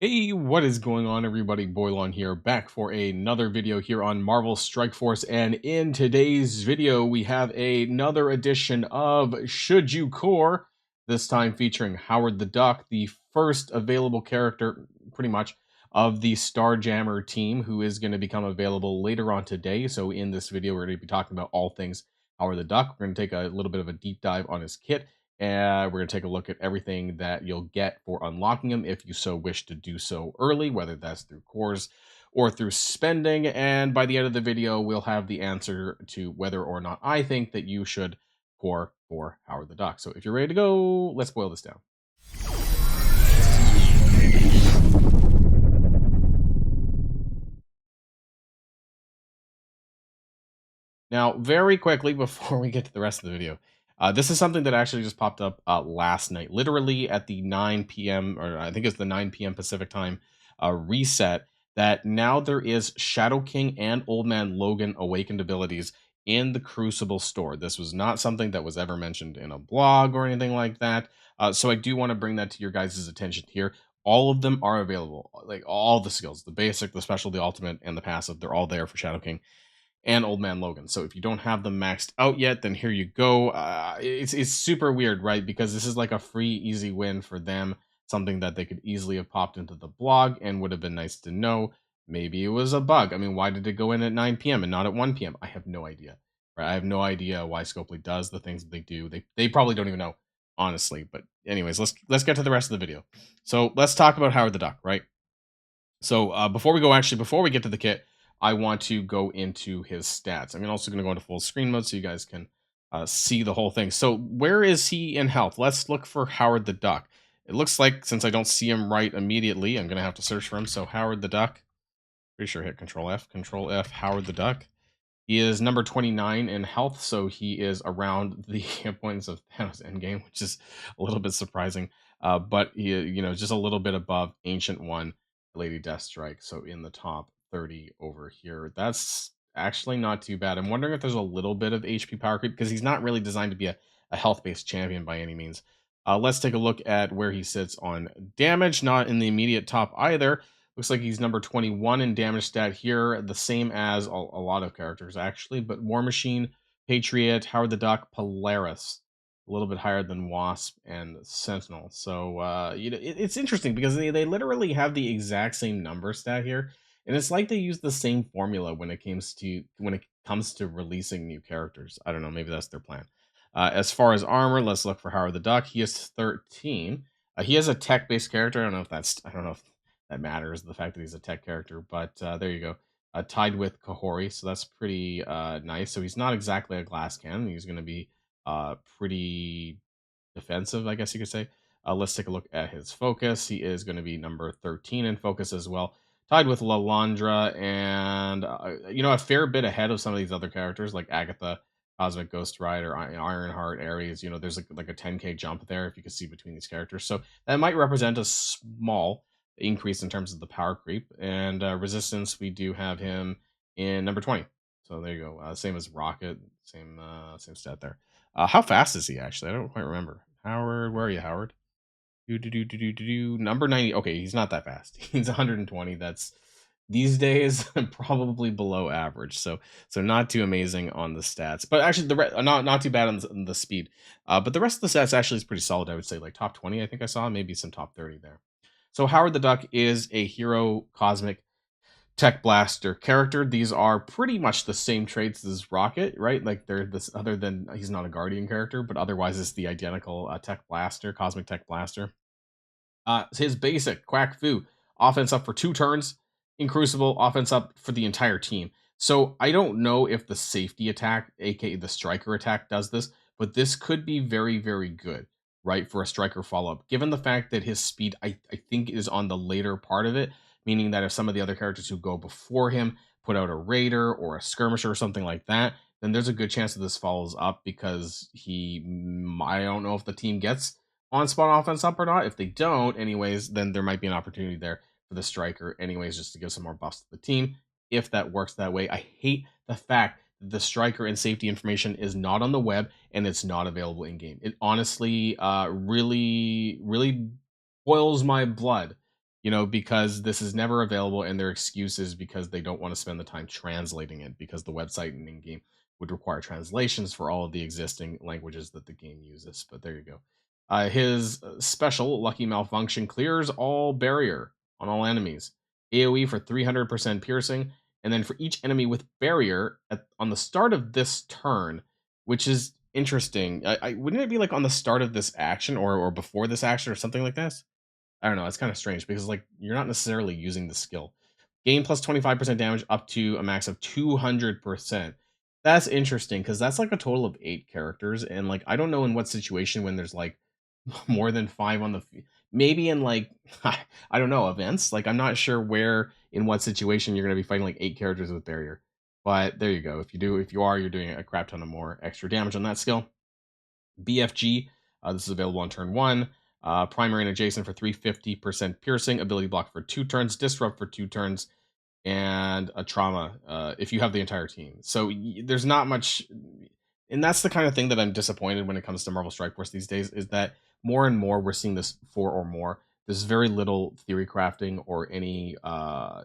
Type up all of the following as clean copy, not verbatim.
Hey, what is going on, everybody? Boilon here, back for another video here on Marvel Strike Force. And in today's video, we have another edition of Should You Core, this time featuring Howard the Duck, the first available character, pretty much, of the Starjammer team, who is going to become available later on today. So in this video, we're going to be talking about all things Howard the Duck. We're going to take a little bit of a deep dive on his kit, and we're going to take a look at everything that you'll get for unlocking them if you so wish to do so early, whether that's through cores or through spending. And by the end of the video, we'll have the answer to whether or not I think that you should core for Howard the Duck. So if you're ready to go, let's boil this down. Now, very quickly before we get to the rest of the video, this is something that actually just popped up last night, literally at the 9 p.m. or I think it's the 9 p.m. Pacific time reset. That now there is Shadow King and Old Man Logan awakened abilities in the Crucible store. This was not something that was ever mentioned in a blog or anything like that. So I do want to bring that to your guys' attention here. All of them are available, like all the skills, the basic, the special, the ultimate, and the passive. They're all there for Shadow King and Old Man Logan. So if you don't have them maxed out yet, then here you go. It's super weird, right? Because this is like a free, easy win for them. Something that they could easily have popped into the blog and would have been nice to know. Maybe it was a bug. I mean, why did it go in at 9 p.m. and not at 1 p.m.? I have no idea. Right? I have no idea why Scopely does the things that they do. They probably don't even know, honestly. But anyways, let's get to the rest of the video. So let's talk about Howard the Duck, right? So before we get to the kit, I want to go into his stats. I'm also going to go into full screen mode so you guys can see the whole thing. So where is he in health? Let's look for Howard the Duck. It looks like, since I don't see him right immediately, I'm going to have to search for him. So Howard the Duck, pretty sure hit Control F, Howard the Duck. He is number 29 in health, so he is around the hit points of Thanos Endgame, which is a little bit surprising. But he, just a little bit above Ancient One, Lady Deathstrike, so in the top 30 over here. That's actually not too bad. I'm wondering if there's a little bit of HP power creep, because he's not really designed to be a health-based champion by any means. Let's take a look at where he sits on damage. Not in the immediate top either. Looks like he's number 21 in damage stat here, the same as a lot of characters, actually. But War Machine, Patriot, Howard the Duck, Polaris, a little bit higher than Wasp and Sentinel. So, it's interesting because they literally have the exact same number stat here. And it's like they use the same formula when it comes to releasing new characters. I don't know, maybe that's their plan. As far as armor, let's look for Howard the Duck. He is 13. He has a tech-based character. I don't know if that matters, the fact that he's a tech character, but there you go. Tied with Kahori, so that's pretty nice. So he's not exactly a glass cannon. He's going to be pretty defensive, I guess you could say. Let's take a look at his focus. He is going to be number 13 in focus as well, tied with Lalandra, and a fair bit ahead of some of these other characters like Agatha, Cosmic Ghost Rider, Ironheart, Ares. There's like a 10k jump there if you can see between these characters. So that might represent a small increase in terms of the power creep. And resistance, we do have him in number 20. So there you go. Same as Rocket, same stat there. How fast is he actually? I don't quite remember. Howard, where are you, Howard? Number 90. Okay, he's not that fast. He's 120. That's these days probably below average. So not too amazing on the stats, but actually not too bad on the speed. But the rest of the stats actually is pretty solid. I would say like top 20. I think I saw maybe some top 30 there. So Howard the Duck is a hero cosmic tech blaster character. These are pretty much the same traits as Rocket, right? Like they're this, other than he's not a guardian character, but otherwise it's the identical tech blaster, cosmic tech blaster. His basic Quack Fu, offense up for 2 turns, in Crucible, offense up for the entire team. So I don't know if the safety attack, aka the striker attack, does this, but this could be very, very good, right, for a striker follow-up, given the fact that his speed, I think, is on the later part of it, meaning that if some of the other characters who go before him put out a raider or a skirmisher or something like that, then there's a good chance that this follows up, because I don't know if the team gets on spot offense up or not. If they don't, anyways, then there might be an opportunity there for the striker, anyways, just to give some more buffs to the team if that works that way. I hate the fact that the striker and safety information is not on the web and it's not available in game. It honestly really, really boils my blood because this is never available, and their excuse is because they don't want to spend the time translating it, because the website and in game would require translations for all of the existing languages that the game uses. But there you go. His special Lucky Malfunction clears all barrier on all enemies. AoE for 300% piercing, and then for each enemy with barrier on the start of this turn, which is interesting. Wouldn't it be like on the start of this action, or before this action or something like this? I don't know. It's kind of strange because like you're not necessarily using the skill. Gain plus 25% damage up to a max of 200%. That's interesting because that's like a total of 8 characters. And like, I don't know in what situation when there's like more than 5 on the maybe in like I don't know, events. Like I'm not sure where in what situation you're going to be fighting like 8 characters with barrier. But there you go. If you are, you're doing a crap ton of more extra damage on that skill. BFG. This is available on turn 1. Primary and adjacent for 350% piercing, ability block for 2 turns, disrupt for 2 turns, and a trauma if you have the entire team. So there's not much, and that's the kind of thing that I'm disappointed when it comes to Marvel Strike Force these days, is that more and more we're seeing this 4 or more. There's very little theory crafting or any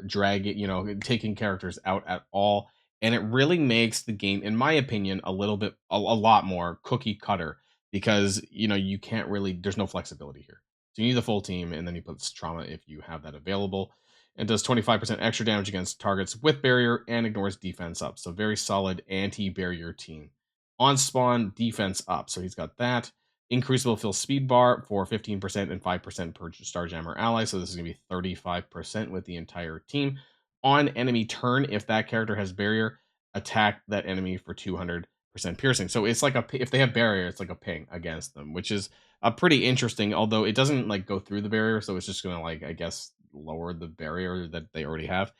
drag, taking characters out at all, and it really makes the game, in my opinion, a lot more cookie cutter, because you can't really, there's no flexibility here. So you need the full team, and then you put trauma if you have that available. It does 25% extra damage against targets with barrier and ignores defense up. So very solid anti-barrier team. On spawn, defense up. So he's got that. Increasable fill speed bar for 15% and 5% per Starjammer ally. So this is going to be 35% with the entire team. On enemy turn, if that character has barrier, attack that enemy for 200% piercing. So it's like if they have barrier, it's like a ping against them, which is pretty interesting. Although it doesn't like go through the barrier, so it's just gonna like, I guess, lower the barrier that they already have.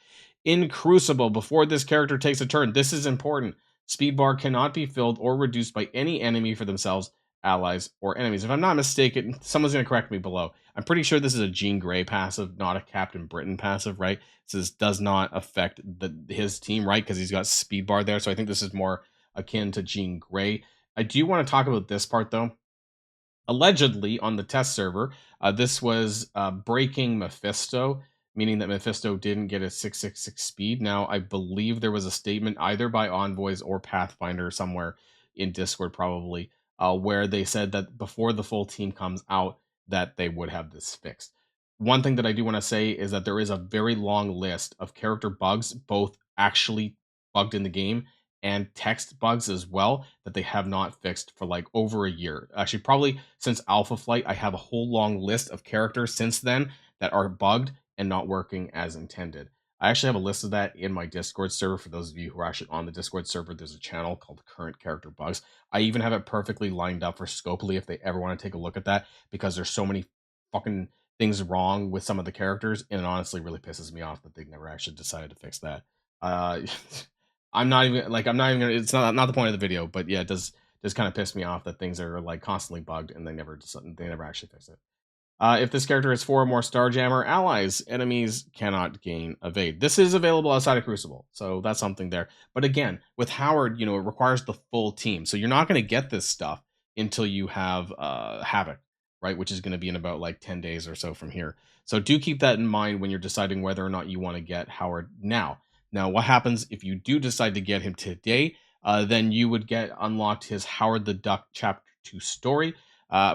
In Crucible, before this character takes a turn, this is important. Speed bar cannot be filled or reduced by any enemy for themselves, allies, or enemies. If I'm not mistaken, someone's going to correct me below. I'm pretty sure this is a Jean Grey passive, not a Captain Britain passive, right? So this does not affect his team, right? Because he's got speed bar there. So I think this is more akin to Jean Grey. I do want to talk about this part though. Allegedly on the test server, this was breaking Mephisto, meaning that Mephisto didn't get a 666 speed. Now, I believe there was a statement either by Envoys or Pathfinder somewhere in Discord, probably, where they said that before the full team comes out, that they would have this fixed. One thing that I do want to say is that there is a very long list of character bugs, both actually bugged in the game and text bugs as well, that they have not fixed for like over a year. Actually, probably since Alpha Flight, I have a whole long list of characters since then that are bugged and not working as intended. I actually have a list of that in my Discord server. For those of you who are actually on the Discord server, there's a channel called Current Character Bugs. I even have it perfectly lined up for Scopely if they ever want to take a look at that, because there's so many fucking things wrong with some of the characters, and it honestly really pisses me off that they never actually decided to fix that. Uh, I'm not even gonna, it's not the point of the video, but yeah, it does kind of piss me off that things are like constantly bugged and they never actually fix it. If this character has 4 or more Starjammer allies, enemies cannot gain evade. This is available outside of Crucible, so that's something there. But again, with Howard, it requires the full team, so you're not going to get this stuff until you have Havoc, right? Which is going to be in about like 10 days or so from here. So do keep that in mind when you're deciding whether or not you want to get Howard now. Now, what happens if you do decide to get him today? Then you would get unlocked his Howard the Duck Chapter 2 story.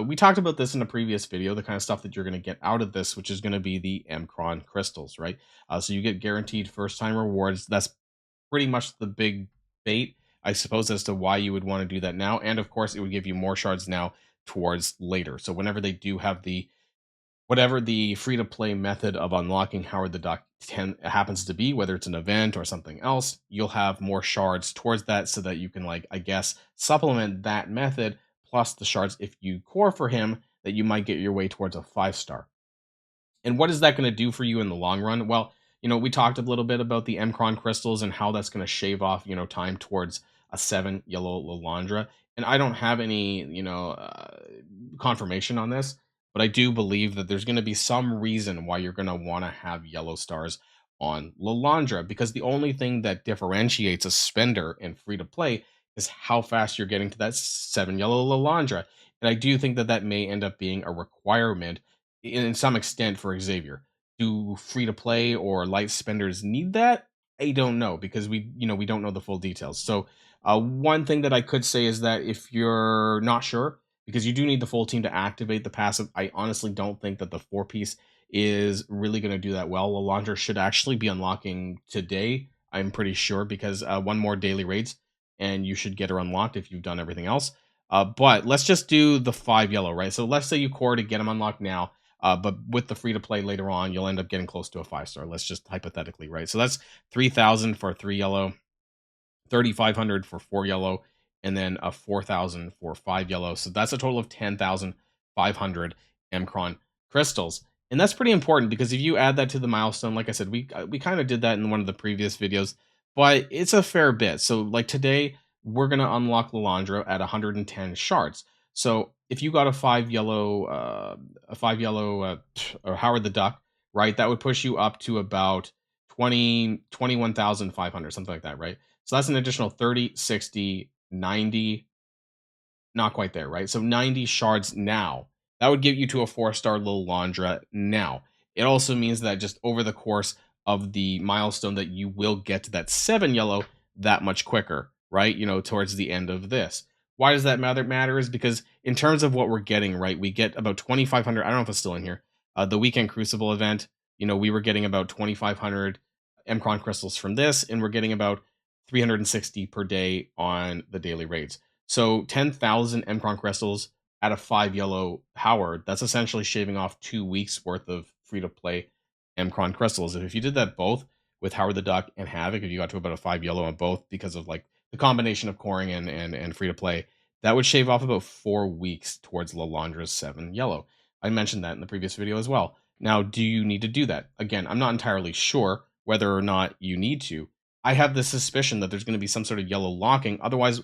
We talked about this in a previous video, the kind of stuff that you're going to get out of this, which is going to be the Mcron crystals, right? So you get guaranteed first-time rewards. That's pretty much the big bait, I suppose, as to why you would want to do that now. And of course, it would give you more shards now towards later. So whenever they do have whatever the free-to-play method of unlocking Howard the Duck happens to be, whether it's an event or something else, you'll have more shards towards that, so that you can, like, I guess, supplement that method plus the shards if you core for him, that you might get your way towards a 5-star. And what is that going to do for you in the long run? Well, we talked a little bit about the Mcron crystals and how that's going to shave off, time towards a 7 yellow Lalandra. And I don't have any, confirmation on this, but I do believe that there's going to be some reason why you're going to want to have yellow stars on Lalandra, because the only thing that differentiates a spender in free to play is how fast you're getting to that 7 yellow Lalandra. And I do think that that may end up being a requirement in some extent for Xavier. Do free to play or light spenders need that? I don't know because we don't know the full details. So, one thing that I could say is that if you're not sure, because you do need the full team to activate the passive, I honestly don't think that the four piece is really going to do that well. Lalandra should actually be unlocking today. I'm pretty sure because one more daily raids and you should get her unlocked if you've done everything else. But let's just do the 5 yellow, right? So let's say you core to get them unlocked now, but with the free to play later on, you'll end up getting close to a 5 star. Let's just hypothetically, right? So that's 3,000 for 3 yellow, 3,500 for 4 yellow, and then a 4,000 for 5 yellow. So that's a total of 10,500 Mcron crystals. And that's pretty important because if you add that to the milestone, like I said, we kind of did that in one of the previous videos, but it's a fair bit. So like today, we're gonna unlock Lalandra at 110 shards. So if you got a 5 yellow, or Howard the Duck, right, that would push you up to about 21,500, something like that, right? So that's an additional 30, 60, 90, not quite there, right? So 90 shards now. That would get you to a 4 star Lilandra now. It also means that just over the course of the milestone that you will get to that 7 yellow that much quicker, right? Towards the end of this. Why does that matter is because in terms of what we're getting, right? We get about 2,500. I don't know if it's still in here. The weekend Crucible event, we were getting about 2,500 Mcron crystals from this, and we're getting about 360 per day on the daily raids. So 10,000 Mcron crystals at a 5 yellow Howard, that's essentially shaving off 2 weeks worth of free to play Mcron crystals. And if you did that both with Howard the Duck and Havoc, if you got to about a 5 yellow on both because of like the combination of coring and free to play, that would shave off about 4 weeks towards Lalandra's 7 yellow. I mentioned that in the previous video as well. Now, do you need to do that? Again, I'm not entirely sure whether or not you need to. I have this suspicion that there's going to be some sort of yellow locking. Otherwise,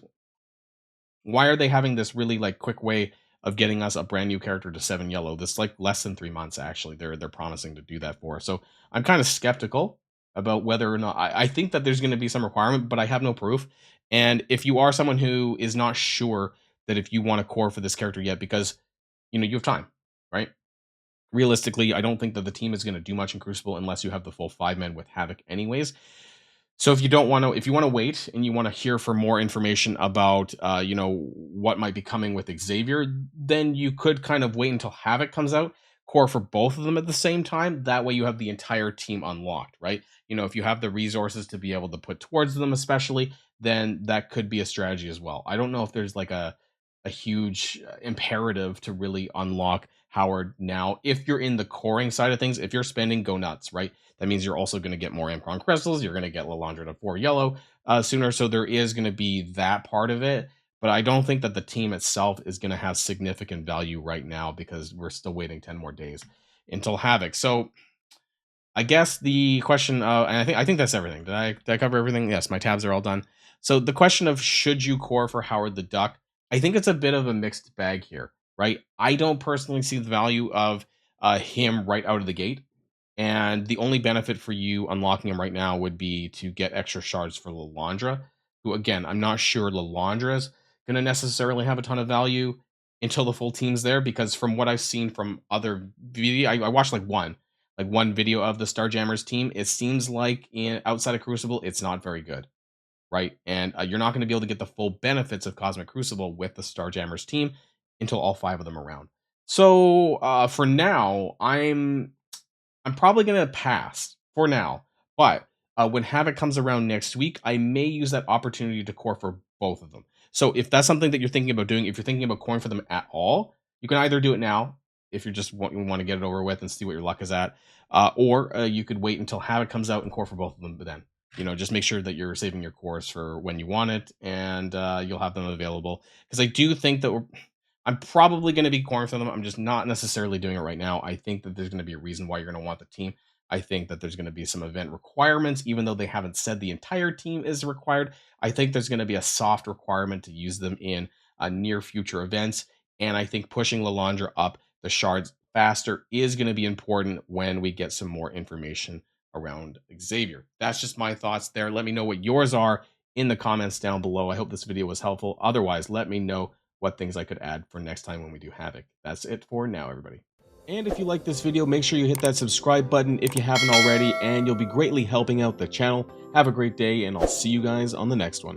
why are they having this really like quick way of getting us a brand new character to 7 yellow? This like less than 3 months actually. They're promising to do that for. So I'm kind of skeptical about whether or not I think that there's going to be some requirement, but I have no proof. And if you are someone who is not sure that if you want to core for this character yet, because you have time, right? Realistically, I don't think that the team is going to do much in Crucible unless you have the full 5 men with Havoc, anyways. So if you want to wait and you want to hear for more information about, what might be coming with Xavier, then you could kind of wait until Havoc comes out, core for both of them at the same time. That way you have the entire team unlocked, right? If you have the resources to be able to put towards them, especially, then that could be a strategy as well. I don't know if there's like a huge imperative to really unlock Howard now. If you're in the coring side of things, if you're spending, go nuts, right? That means you're also going to get more Ampron crystals. You're going to get Lalandra to 4 yellow sooner. So there is going to be that part of it. But I don't think that the team itself is going to have significant value right now because we're still waiting 10 more days until Havoc. So I guess the question, and I think that's everything. Did I cover everything? Yes, my tabs are all done. So the question of should you core for Howard the Duck, I think it's a bit of a mixed bag here, right? I don't personally see the value of him right out of the gate. And the only benefit for you unlocking him right now would be to get extra shards for Lalandra, who, again, I'm not sure Lalandra's going to necessarily have a ton of value until the full team's there, because from what I've seen from other video, I watched like one video of the Starjammers team. It seems like outside of Crucible, it's not very good, right? And you're not going to be able to get the full benefits of Cosmic Crucible with the Starjammers team until all 5 of them are around. So for now, I'm probably gonna pass for now, but when Havoc comes around next week, I may use that opportunity to core for both of them. So if that's something that you're thinking about doing, if you're thinking about coring for them at all, you can either do it now if you want to get it over with and see what your luck is at, or you could wait until Havoc comes out and core for both of them. But then, just make sure that you're saving your cores for when you want it, and you'll have them available. Because I do think that I'm probably going to be coring for them. I'm just not necessarily doing it right now. I think that there's going to be a reason why you're going to want the team. I think that there's going to be some event requirements, even though they haven't said the entire team is required. I think there's going to be a soft requirement to use them in near future events. And I think pushing Lalandra up the shards faster is going to be important when we get some more information around Xavier. That's just my thoughts there. Let me know what yours are in the comments down below. I hope this video was helpful. Otherwise, let me know what things I could add for next time when we do Havoc. That's it for now, everybody. And if you like this video, make sure you hit that subscribe button if you haven't already, and you'll be greatly helping out the channel. Have a great day, and I'll see you guys on the next one.